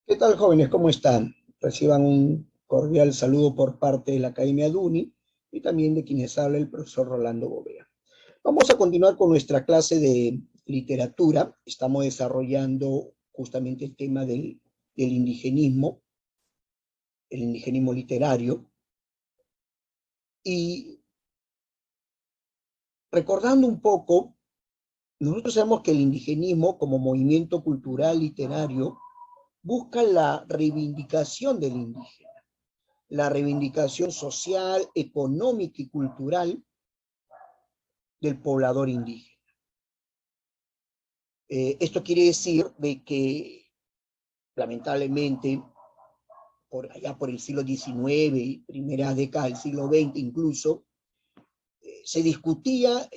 ¿Qué tal, jóvenes? ¿Cómo están? Reciban un cordial saludo por parte de la Academia Duni y también de quienes habla el profesor Rolando Bovea. Vamos a continuar con nuestra clase de literatura. Estamos desarrollando justamente el tema del indigenismo, el indigenismo literario. Y recordando un poco, nosotros sabemos que el indigenismo como movimiento cultural literario busca la reivindicación del indígena, la reivindicación social, económica y cultural del poblador indígena. Esto quiere decir de que, lamentablemente, allá por el siglo XIX y primeras décadas del siglo XX incluso, se discutía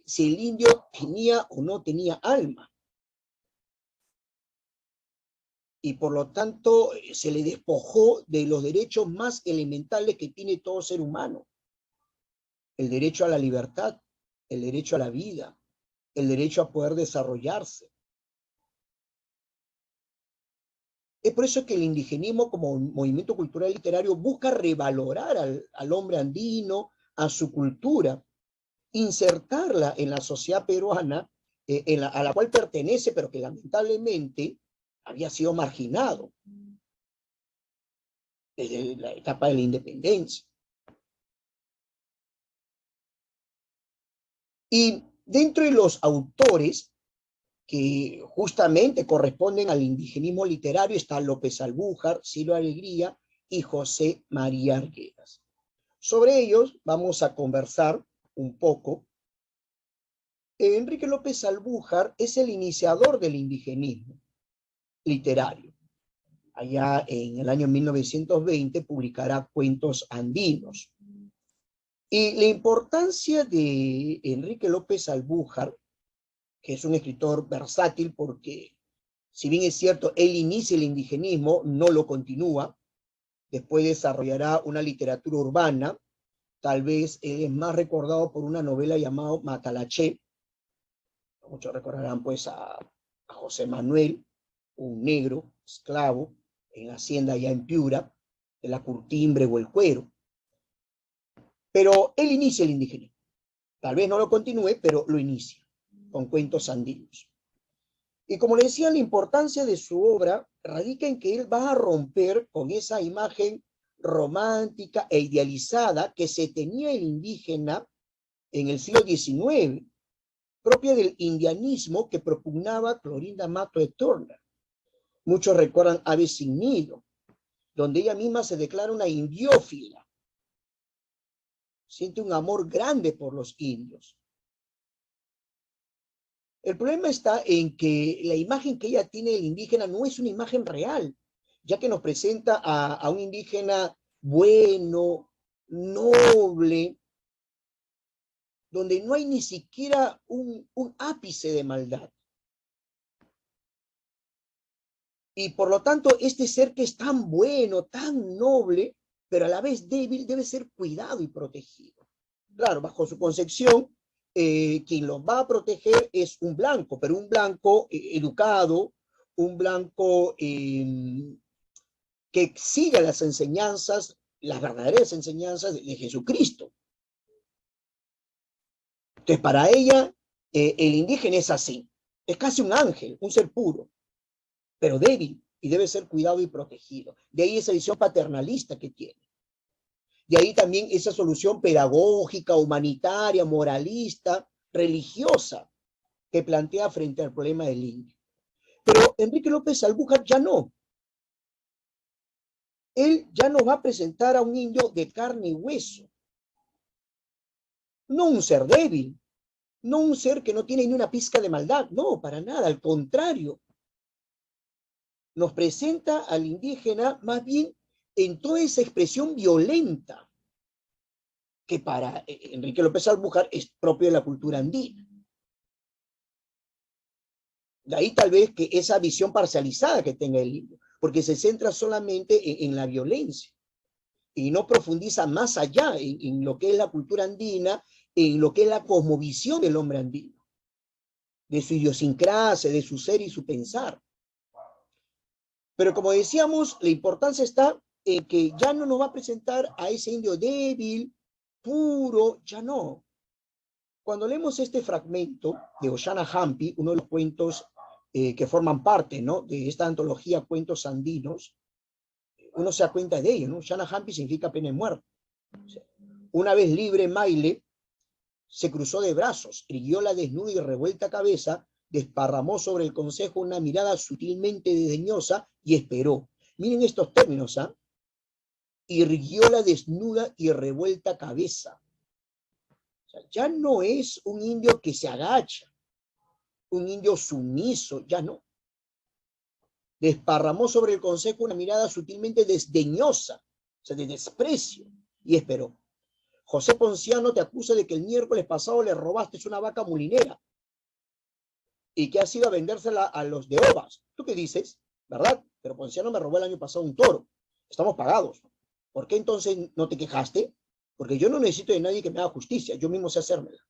si el indio tenía o no tenía alma. Y por lo tanto se le despojó de los derechos más elementales que tiene todo ser humano: el derecho a la libertad, el derecho a la vida, el derecho a poder desarrollarse. Es por eso que el indigenismo como movimiento cultural literario busca revalorar al hombre andino, a su cultura, insertarla en la sociedad peruana, a la cual pertenece, pero que lamentablemente había sido marginado desde la etapa de la independencia. Y dentro de los autores que justamente corresponden al indigenismo literario está López Albújar, Ciro Alegría y José María Arguedas. Sobre ellos vamos a conversar un poco. Enrique López Albújar es el iniciador del indigenismo literario. Allá en el año 1920 publicará Cuentos Andinos. Y la importancia de Enrique López Albújar, que es un escritor versátil porque, si bien es cierto, él inicia el indigenismo, no lo continúa, después desarrollará una literatura urbana. Tal vez él es más recordado por una novela llamada Matalaché. Muchos recordarán pues a José Manuel, un negro esclavo en la hacienda allá en Piura, de la curtimbre o el cuero. Pero él inicia el indigenismo. Tal vez no lo continúe, pero lo inicia con Cuentos Andinos. Y como le decía, la importancia de su obra radica en que él va a romper con esa imagen romántica e idealizada que se tenía el indígena en el siglo XIX, propia del indianismo que propugnaba Clorinda Mato de Turner. Muchos recuerdan Aves sin nido, donde ella misma se declara una indiófila. Siente un amor grande por los indios. El problema está en que la imagen que ella tiene del indígena no es una imagen real, ya que nos presenta a un indígena bueno, noble, donde no hay ni siquiera un ápice de maldad. Y por lo tanto, este ser que es tan bueno, tan noble, pero a la vez débil, debe ser cuidado y protegido. Claro, bajo su concepción, quien los va a proteger es un blanco, pero un blanco educado, un blanco que siga las enseñanzas, las verdaderas enseñanzas de Jesucristo. Entonces, para ella, el indígena es así, es casi un ángel, un ser puro, pero débil, y debe ser cuidado y protegido. De ahí esa visión paternalista que tiene. De ahí también esa solución pedagógica, humanitaria, moralista, religiosa, que plantea frente al problema del indio. Pero Enrique López Albújar ya no. Él ya nos va a presentar a un indio de carne y hueso. No un ser débil, no un ser que no tiene ni una pizca de maldad, no, para nada, al contrario. Nos presenta al indígena más bien en toda esa expresión violenta que para Enrique López Albújar es propio de la cultura andina. De ahí tal vez que esa visión parcializada que tenga el libro, porque se centra solamente en la violencia y no profundiza más allá en lo que es la cultura andina, en lo que es la cosmovisión del hombre andino, de su idiosincrasia, de su ser y su pensar. Pero como decíamos, la importancia está en que ya no nos va a presentar a ese indio débil, puro, ya no. Cuando leemos este fragmento de Oshana Hampi, uno de los cuentos que forman parte, ¿no?, de esta antología Cuentos Andinos, uno se da cuenta de ello, ¿no? Oshana Hampi significa pena de muerte. O sea, una vez libre, Maile se cruzó de brazos, irguió la desnuda y revuelta cabeza, desparramó sobre el consejo una mirada sutilmente desdeñosa y esperó. Miren estos términos, ¿ah? Irguió la desnuda y revuelta cabeza. O sea, ya no es un indio que se agacha, un indio sumiso, ya no. Desparramó sobre el consejo una mirada sutilmente desdeñosa, o sea, de desprecio, y esperó. José Ponciano te acusa de que el miércoles pasado le robaste una vaca mulinera y que has ido a vendérsela a los de Ovas. ¿Tú qué dices? ¿Verdad? Pero Ponciano me robó el año pasado un toro. Estamos pagados. ¿Por qué entonces no te quejaste? Porque yo no necesito de nadie que me haga justicia. Yo mismo sé hacérmela.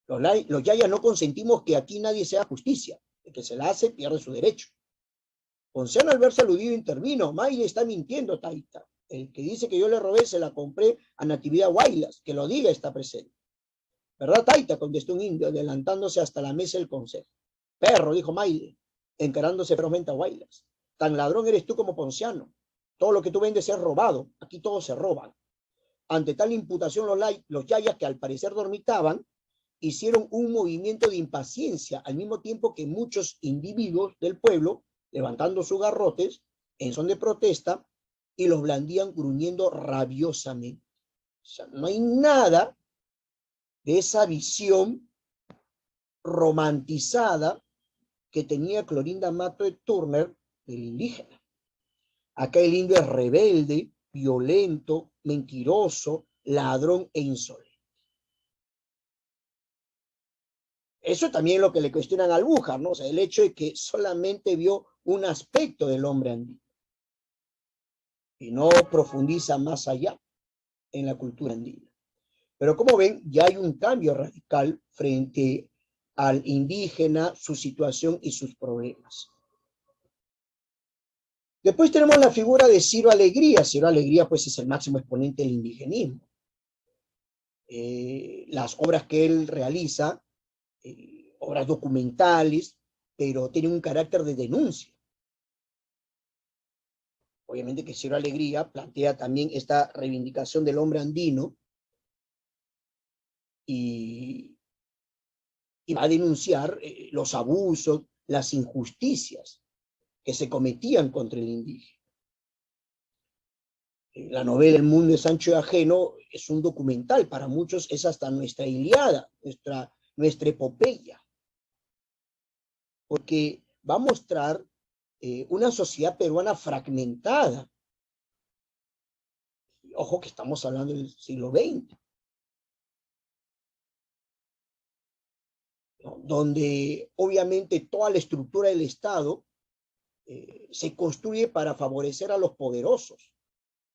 Los yayas no consentimos que aquí nadie se haga justicia. El que se la hace pierde su derecho. Ponciano, al verse aludido, intervino. Maile está mintiendo, Taita. El que dice que yo le robé se la compré a Natividad Guaylas. Que lo diga, está presente. ¿Verdad, Taita? Contestó un indio, adelantándose hasta la mesa del consejo. Perro, dijo Maile, encarándose ferozmente a Guaylas. Tan ladrón eres tú como Ponciano. Todo lo que tú vendes es robado. Aquí todos se roban. Ante tal imputación, los yayas, que al parecer dormitaban, hicieron un movimiento de impaciencia, al mismo tiempo que muchos individuos del pueblo, levantando sus garrotes, en son de protesta, y los blandían gruñendo rabiosamente. O sea, no hay nada de esa visión romantizada que tenía Clorinda Mato de Turner del indígena. Acá el indio es rebelde, violento, mentiroso, ladrón e insolente. Eso también es lo que le cuestionan al Albujar, ¿no? O sea, el hecho de que solamente vio un aspecto del hombre andino y no profundiza más allá en la cultura andina. Pero como ven, ya hay un cambio radical frente al indígena, su situación y sus problemas. Después tenemos la figura de Ciro Alegría. Ciro Alegría, pues, es el máximo exponente del indigenismo. Las obras que él realiza, obras documentales, pero tienen un carácter de denuncia. Obviamente que Ciro Alegría plantea también esta reivindicación del hombre andino y va a denunciar los abusos, las injusticias que se cometían contra el indígena. La novela El mundo es ancho y ajeno es un documental, para muchos es hasta nuestra Ilíada, nuestra epopeya, porque va a mostrar una sociedad peruana fragmentada. Ojo que estamos hablando del siglo XX, ¿no?, donde obviamente toda la estructura del Estado se construye para favorecer a los poderosos,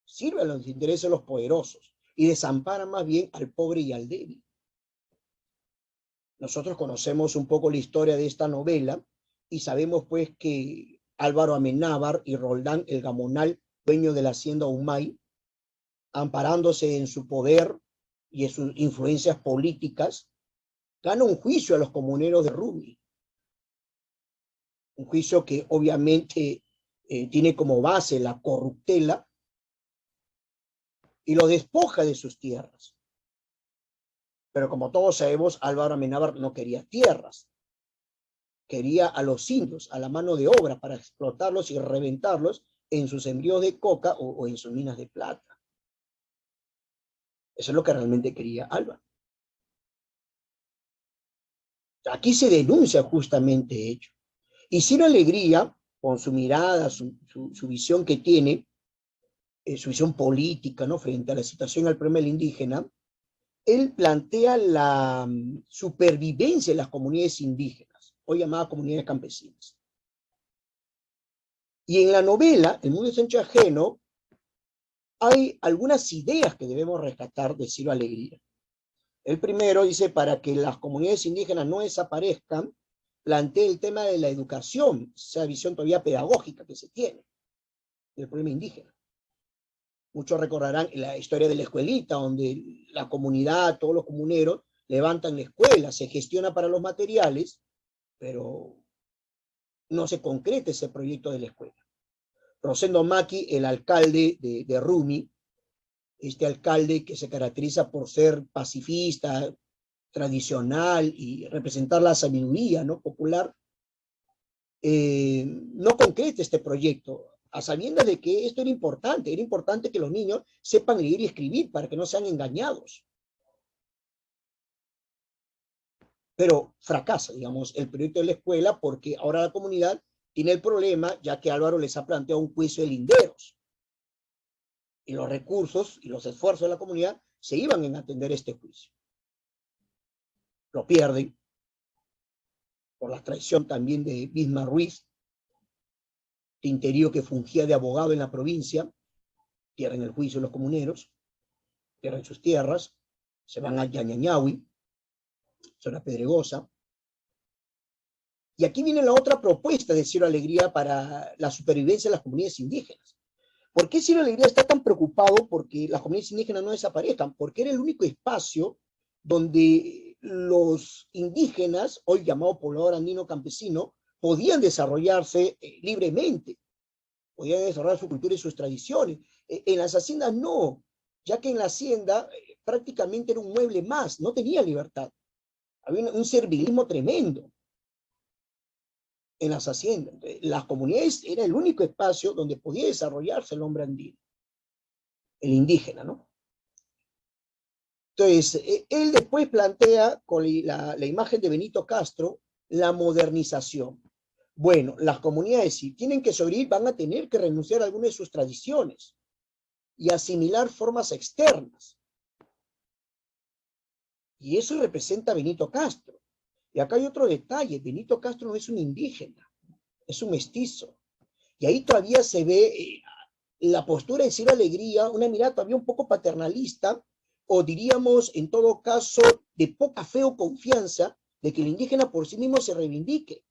sirve a los intereses de los poderosos y desampara más bien al pobre y al débil. Nosotros conocemos un poco la historia de esta novela y sabemos pues que Álvaro Amenábar y Roldán el Gamonal, dueño de la hacienda Humay, amparándose en su poder y en sus influencias políticas, gana un juicio a los comuneros de Rumi. Un juicio que obviamente tiene como base la corruptela y lo despoja de sus tierras. Pero como todos sabemos, Álvaro Amenábar no quería tierras, quería a los indios, a la mano de obra, para explotarlos y reventarlos en sus sembríos de coca o en sus minas de plata. Eso es lo que realmente quería Álvaro. Aquí se denuncia justamente ello. Y Ciro Alegría, con su mirada, su visión que tiene, su visión política, ¿no?, frente a la situación al problema del indígena, él plantea la supervivencia de las comunidades indígenas, hoy llamadas comunidades campesinas. Y en la novela, El mundo es ancho y ajeno, hay algunas ideas que debemos rescatar de Ciro Alegría. El primero dice, para que las comunidades indígenas no desaparezcan, plantea el tema de la educación, esa visión todavía pedagógica que se tiene del problema indígena. Muchos recordarán la historia de la escuelita, donde la comunidad, todos los comuneros, levantan la escuela, se gestiona para los materiales, pero no se concreta ese proyecto de la escuela. Rosendo Maki, el alcalde de Rumi, este alcalde que se caracteriza por ser pacifista, tradicional y representar la sabiduría, ¿no?, popular, no concreta este proyecto, a sabiendas de que esto era importante que los niños sepan leer y escribir para que no sean engañados. Pero fracasa, digamos, el proyecto de la escuela porque ahora la comunidad tiene el problema, ya que Álvaro les ha planteado un juicio de linderos. Y los recursos y los esfuerzos de la comunidad se iban en atender este juicio. Lo pierden por la traición también de Bismarck Ruiz, Tinterío, que fungía de abogado en la provincia. Pierden el juicio los comuneros, pierden sus tierras, se van a Yañañahui, zona pedregosa. Y aquí viene la otra propuesta de Ciro Alegría para la supervivencia de las comunidades indígenas. ¿Por qué Ciro Alegría está tan preocupado porque las comunidades indígenas no desaparezcan? Porque era el único espacio donde los indígenas, hoy llamado poblador andino campesino, podían desarrollarse libremente, podían desarrollar su cultura y sus tradiciones. En las haciendas no, ya que en la hacienda prácticamente era un mueble más, no tenía libertad. Había un servilismo tremendo en las haciendas. Las comunidades era el único espacio donde podía desarrollarse el hombre andino, el indígena, ¿no? Entonces, él después plantea con la imagen de Benito Castro la modernización. Bueno, las comunidades, si tienen que sobrevivir, van a tener que renunciar a algunas de sus tradiciones y asimilar formas externas. Y eso representa a Benito Castro. Y acá hay otro detalle: Benito Castro no es un indígena, es un mestizo. Y ahí todavía se ve la postura de Ciro Alegría, una mirada todavía un poco paternalista, o diríamos, en todo caso, de poca fe o confianza de que el indígena por sí mismo se reivindique.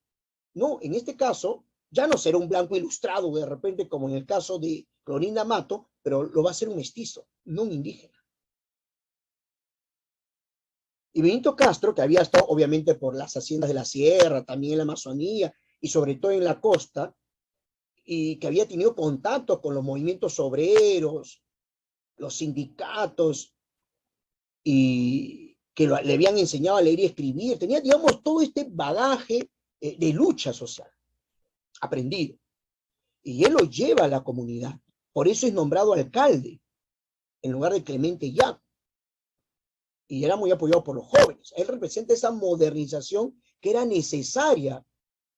No, en este caso, ya no será un blanco ilustrado de repente, como en el caso de Clorinda Mato, pero lo va a ser un mestizo, no un indígena. Y Benito Castro, que había estado obviamente por las haciendas de la sierra, también en la Amazonía y sobre todo en la costa, y que había tenido contacto con los movimientos obreros, los sindicatos, y que le habían enseñado a leer y escribir, tenía, digamos, todo este bagaje de lucha social aprendido. Y él lo lleva a la comunidad. Por eso es nombrado alcalde, en lugar de Clemente Yaco. Y era muy apoyado por los jóvenes. Él representa esa modernización que era necesaria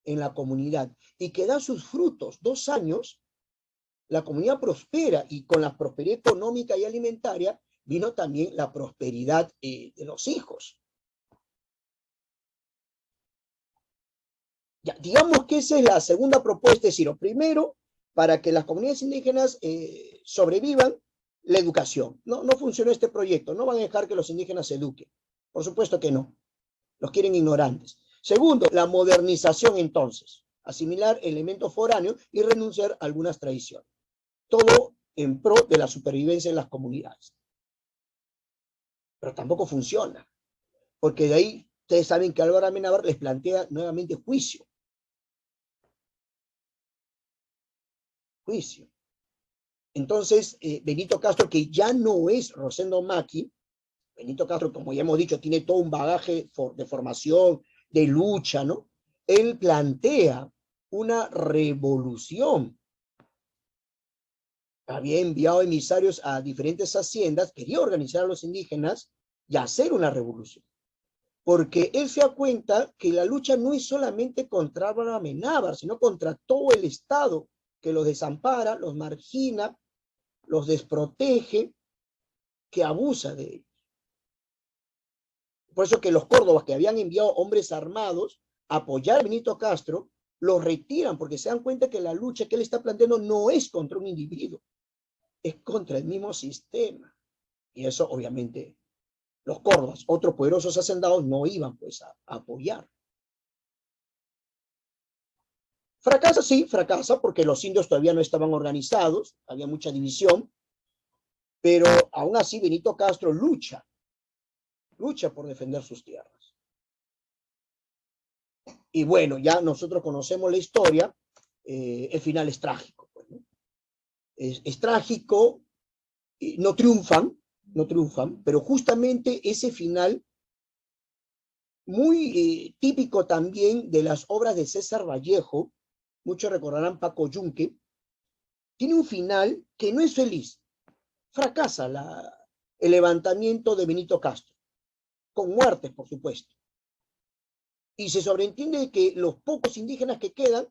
en la comunidad y que da sus frutos. 2 años, la comunidad prospera, y con la prosperidad económica y alimentaria vino también la prosperidad de los hijos. Ya, digamos que esa es la segunda propuesta de Ciro. Primero, para que las comunidades indígenas sobrevivan, la educación. No, no funcionó este proyecto, no van a dejar que los indígenas se eduquen. Por supuesto que no, los quieren ignorantes. Segundo, la modernización entonces, asimilar elementos foráneos y renunciar a algunas tradiciones. Todo en pro de la supervivencia de las comunidades. Pero tampoco funciona, porque de ahí ustedes saben que Álvaro Amenábar les plantea nuevamente juicio. Entonces, Benito Castro, que ya no es Rosendo Maki, Benito Castro, como ya hemos dicho, tiene todo un bagaje de formación, de lucha, ¿no? Él plantea una revolución. Había enviado emisarios a diferentes haciendas, quería organizar a los indígenas y hacer una revolución. Porque él se da cuenta que la lucha no es solamente contra Álvaro Amenábar, sino contra todo el Estado, que los desampara, los margina, los desprotege, que abusa de ellos. Por eso que los Córdobas, que habían enviado hombres armados a apoyar a Benito Castro, los retiran porque se dan cuenta que la lucha que él está planteando no es contra un individuo, es contra el mismo sistema. Y eso obviamente los Córdobas, otros poderosos hacendados, no iban pues a apoyar. Fracasa, sí, fracasa, porque los indios todavía no estaban organizados, había mucha división, pero aún así Benito Castro lucha por defender sus tierras. Y bueno, ya nosotros conocemos la historia, el final es trágico. Pues, ¿no? Es trágico, no triunfan, pero justamente ese final, muy típico también de las obras de César Vallejo, muchos recordarán Paco Yunque, tiene un final que no es feliz. Fracasa el levantamiento de Benito Castro, con muertes, por supuesto. Y se sobreentiende que los pocos indígenas que quedan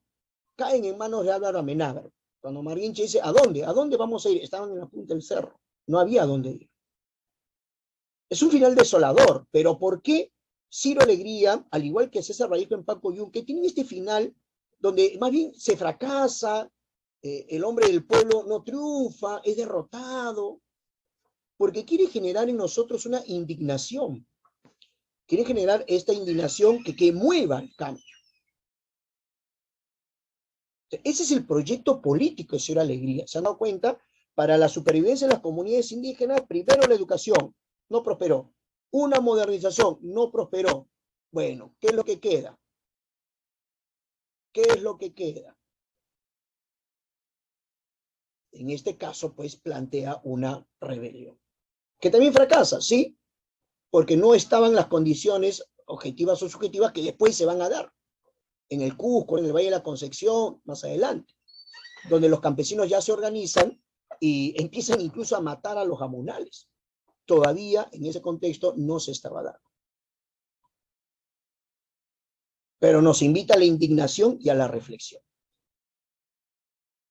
caen en manos de Álvaro Amenábar. Cuando Marinche dice, ¿a dónde? ¿A dónde vamos a ir? Estaban en la punta del cerro. No había a dónde ir. Es un final desolador, pero ¿por qué Ciro Alegría, al igual que César Vallejo en Paco Yunque, tienen este final donde más bien se fracasa, el hombre del pueblo no triunfa, es derrotado, porque quiere generar en nosotros una indignación, quiere generar esta indignación que mueva el cambio. Ese es el proyecto político de Ciro Alegría. ¿Se han dado cuenta? Para la supervivencia de las comunidades indígenas, primero la educación, no prosperó. Una modernización, no prosperó. Bueno, ¿qué es lo que queda? ¿Qué es lo que queda? En este caso, pues, plantea una rebelión. Que también fracasa, ¿sí? Porque no estaban las condiciones objetivas o subjetivas que después se van a dar. En el Cusco, en el Valle de la Concepción, más adelante, donde los campesinos ya se organizan y empiezan incluso a matar a los amunales. Todavía en ese contexto no se estaba dando. Pero nos invita a la indignación y a la reflexión.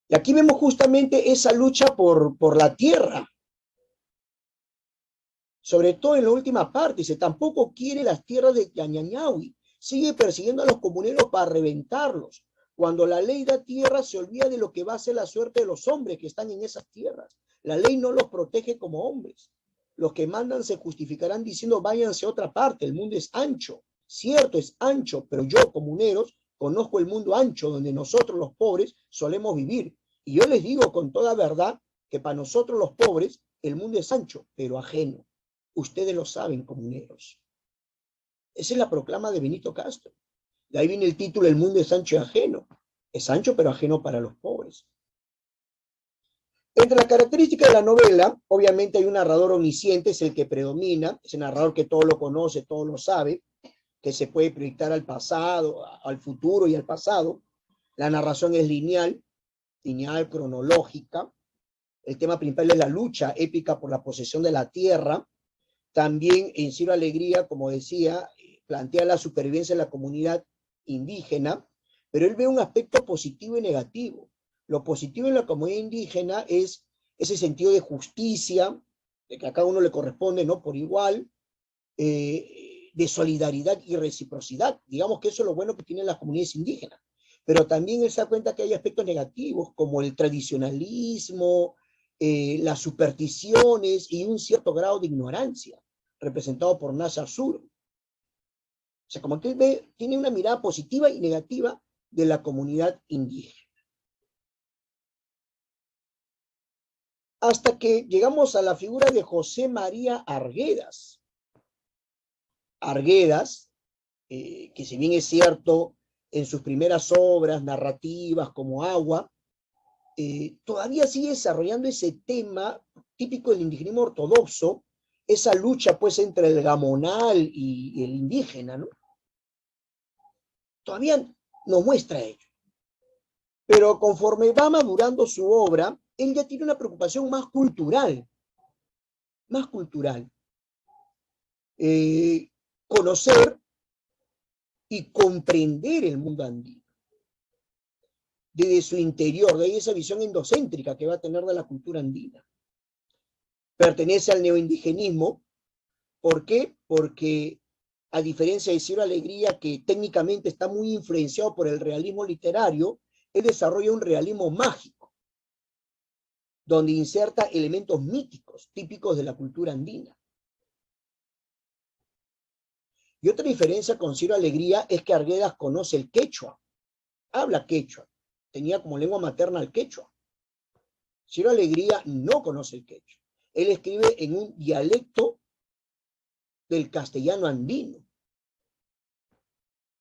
Y aquí vemos justamente esa lucha por la tierra. Sobre todo en la última parte, dice, tampoco quiere las tierras de Ñañañahui. Sigue persiguiendo a los comuneros para reventarlos. Cuando la ley da tierra, se olvida de lo que va a ser la suerte de los hombres que están en esas tierras. La ley no los protege como hombres. Los que mandan se justificarán diciendo, váyanse a otra parte, el mundo es ancho. Cierto, es ancho, pero yo, comuneros, conozco el mundo ancho donde nosotros los pobres solemos vivir. Y yo les digo con toda verdad que para nosotros los pobres el mundo es ancho, pero ajeno. Ustedes lo saben, comuneros. Esa es la proclama de Benito Castro. De ahí viene el título, El mundo es ancho y ajeno. Es ancho, pero ajeno para los pobres. Entre las características de la novela, obviamente hay un narrador omnisciente, es el que predomina, es el narrador que todo lo conoce, todo lo sabe, que se puede proyectar al pasado, al futuro y al pasado. La narración es lineal, cronológica. El tema principal es la lucha épica por la posesión de la tierra. También en Ciro Alegría, como decía, plantea la supervivencia de la comunidad indígena, pero él ve un aspecto positivo y negativo. Lo positivo en la comunidad indígena es ese sentido de justicia, de que a cada uno le corresponde, ¿no? Por igual, de solidaridad y reciprocidad. Digamos que eso es lo bueno que tienen las comunidades indígenas. Pero también él se da cuenta que hay aspectos negativos, como el tradicionalismo, las supersticiones y un cierto grado de ignorancia, representado por Nasser Sur. O sea, como que él ve, tiene una mirada positiva y negativa de la comunidad indígena. Hasta que llegamos a la figura de José María Arguedas. Arguedas, que si bien es cierto, en sus primeras obras narrativas como Agua, todavía sigue desarrollando ese tema típico del indigenismo ortodoxo, esa lucha pues entre el gamonal y el indígena, ¿no? Todavía nos muestra ello. Pero conforme va madurando su obra, él ya tiene una preocupación más cultural, más cultural. Conocer y comprender el mundo andino desde su interior, de ahí esa visión endocéntrica que va a tener de la cultura andina. Pertenece al neoindigenismo. ¿Por qué? Porque a diferencia de Ciro Alegría, que técnicamente está muy influenciado por el realismo literario, él desarrolla un realismo mágico, donde inserta elementos míticos típicos de la cultura andina. Y otra diferencia con Ciro Alegría es que Arguedas conoce el quechua, habla quechua. tenía como lengua materna el quechua. Ciro Alegría no conoce el quechua. Él escribe en un dialecto del castellano andino.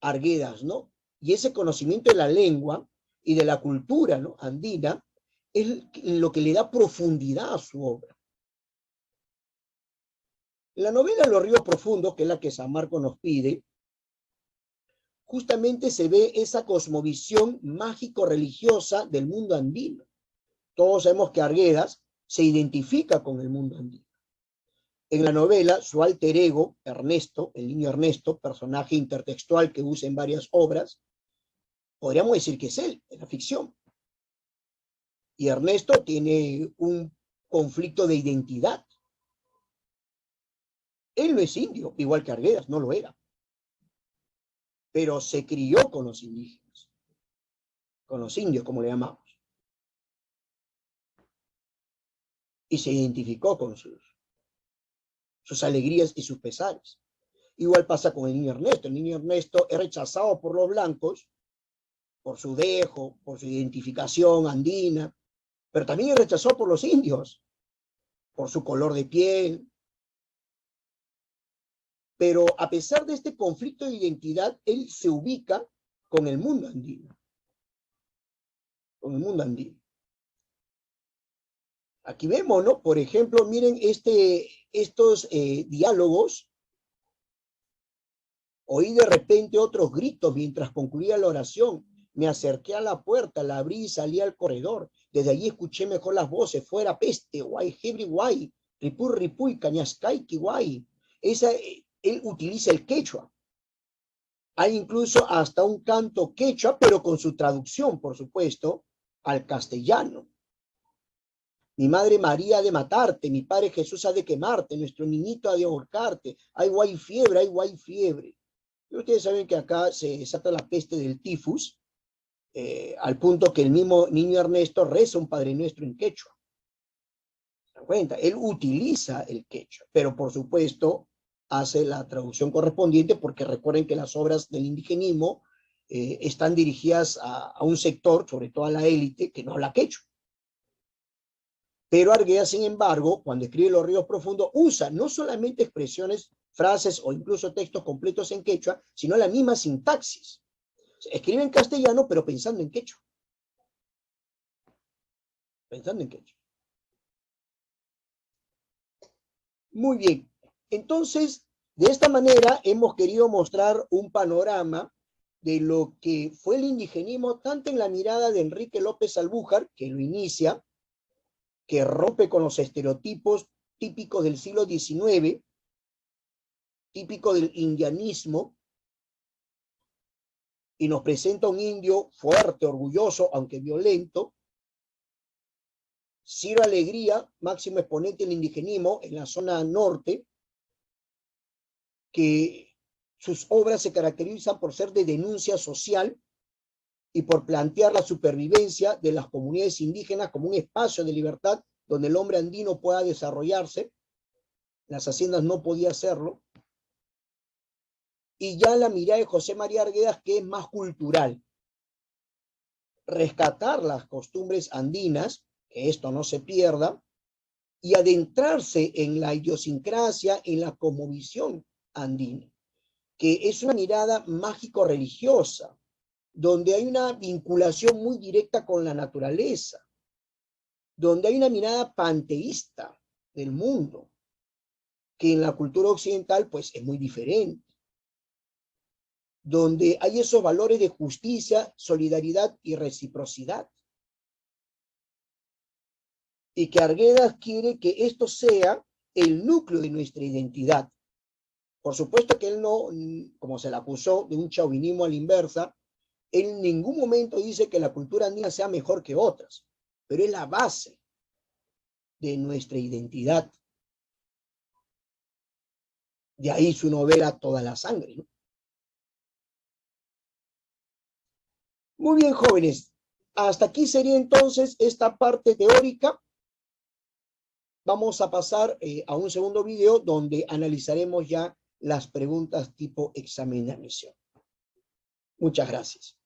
Arguedas, ¿no? Y ese conocimiento de la lengua y de la cultura, ¿no?, andina es lo que le da profundidad a su obra. En la novela Los ríos profundos, que es la que San Marcos nos pide, justamente se ve esa cosmovisión mágico-religiosa del mundo andino. Todos sabemos que Arguedas se identifica con el mundo andino. En la novela, su alter ego, Ernesto, el niño Ernesto, personaje intertextual que usa en varias obras, podríamos decir que es él, en la ficción. Y Ernesto tiene un conflicto de identidad. Él no es indio, igual que Arguedas, no lo era. Pero se crió con los indígenas, con los indios, como le llamamos. Y se identificó con sus alegrías y sus pesares. Igual pasa con el niño Ernesto. El niño Ernesto es rechazado por los blancos, por su dejo, por su identificación andina, pero también es rechazado por los indios, por su color de piel. Pero a pesar de este conflicto de identidad, él se ubica con el mundo andino. Con el mundo andino. Aquí vemos, ¿no? Por ejemplo, miren estos diálogos. Oí de repente otros gritos mientras concluía la oración. Me acerqué a la puerta, la abrí y salí al corredor. Desde allí escuché mejor las voces. Fuera peste, guay, hebri, guay, ripur, ripuy, cañascay, guay. Él utiliza el quechua. Hay incluso hasta un canto quechua, pero con su traducción, por supuesto, al castellano. Mi madre María ha de matarte, mi padre Jesús ha de quemarte, nuestro niñito ha de ahorcarte. Hay guay fiebre, hay guay fiebre. Y ustedes saben que acá se desata la peste del tifus, al punto que el mismo niño Ernesto reza un Padre Nuestro en quechua. ¿Se dan cuenta? Él utiliza el quechua, pero por supuesto hace la traducción correspondiente, porque recuerden que las obras del indigenismo están dirigidas a un sector, sobre todo a la élite, que no habla quechua. Pero Arguedas, sin embargo, cuando escribe Los ríos profundos, usa no solamente expresiones, frases o incluso textos completos en quechua, sino la misma sintaxis. Escribe en castellano, pero pensando en quechua. Pensando en quechua. Muy bien. Entonces, de esta manera hemos querido mostrar un panorama de lo que fue el indigenismo, tanto en la mirada de Enrique López Albújar, que lo inicia, que rompe con los estereotipos típicos del siglo XIX, típico del indianismo, y nos presenta un indio fuerte, orgulloso, aunque violento. Ciro Alegría, máximo exponente del indigenismo en la zona norte, que sus obras se caracterizan por ser de denuncia social y por plantear la supervivencia de las comunidades indígenas como un espacio de libertad donde el hombre andino pueda desarrollarse. Las haciendas no podía hacerlo. Y ya la mirada de José María Arguedas, que es más cultural. Rescatar las costumbres andinas, que esto no se pierda, y adentrarse en la idiosincrasia, en la cosmovisión andina, que es una mirada mágico-religiosa, donde hay una vinculación muy directa con la naturaleza, donde hay una mirada panteísta del mundo, que en la cultura occidental pues es muy diferente, donde hay esos valores de justicia, solidaridad y reciprocidad. Y que Arguedas quiere que esto sea el núcleo de nuestra identidad. Por supuesto que él no, como se le acusó de un chauvinismo a la inversa, él en ningún momento dice que la cultura andina sea mejor que otras, pero es la base de nuestra identidad. De ahí su novela Toda la sangre, ¿no? Muy bien, jóvenes. Hasta aquí sería entonces esta parte teórica. Vamos a pasar a un segundo video donde analizaremos ya las preguntas tipo examen de admisión. Muchas gracias.